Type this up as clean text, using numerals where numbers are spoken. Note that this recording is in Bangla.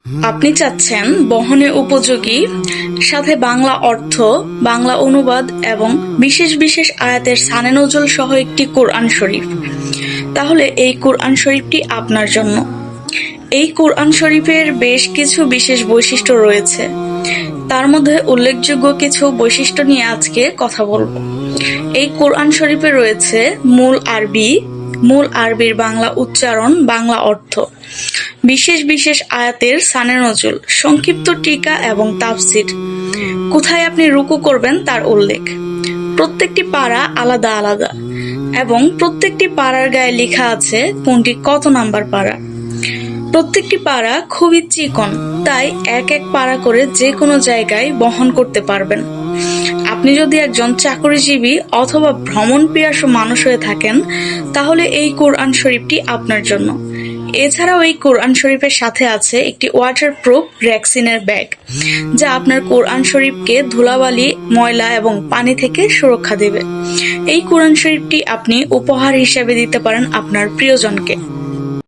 আপনি চাচ্ছেন বহনে উপযোগী, সাথে বাংলা অর্থ, বাংলা অনুবাদ এবং বিশেষ বিশেষ আয়াতের সানে নজুল সহ একটি কোরআন শরীফ। তাহলে এই কোরআন শরীফটি আপনার জন্য। এই কোরআন শরীফের বেশ কিছু বিশেষ বৈশিষ্ট্য রয়েছে। তার মধ্যে উল্লেখযোগ্য কিছু বৈশিষ্ট্য নিয়ে আজকে কথা বলবো। এই কোরআন শরীফে রয়েছে মূল আরবির বাংলা উচ্চারণ, বাংলা অর্থ, বিশেষ বিশেষ আয়াতের সানে নজুল, সংক্ষিপ্ত টিকা এবং তাফসির। কোথায় আপনি রুকু করবেন তার উল্লেখ। প্রত্যেকটি পারা আলাদা আলাদা এবং প্রত্যেকটি পারার গায়ে লেখা আছে কোনটি কত নাম্বার পারা। প্রত্যেকটি পারা খুবই চিকন, তাই এক এক পারা করে যে কোনো জায়গায় বহন করতে পারবেন। আপনি যদি একজন চাকরিজীবী অথবা ভ্রমণ পিয়াসু মানুষ হয়ে থাকেন, তাহলে এই কোরআন শরীফটি আপনার জন্য। এছাড়াও এই কোরআন শরীফের সাথে আছে একটি ওয়াটারপ্রুফ রেক্সিনের ব্যাগ, যা আপনার কোরআন শরীফকে ধুলাবালি, ময়লা এবং পানি থেকে সুরক্ষা দেবে। এই কোরআন শরীফটি আপনি উপহার হিসেবে দিতে পারেন আপনার প্রিয়জনকে।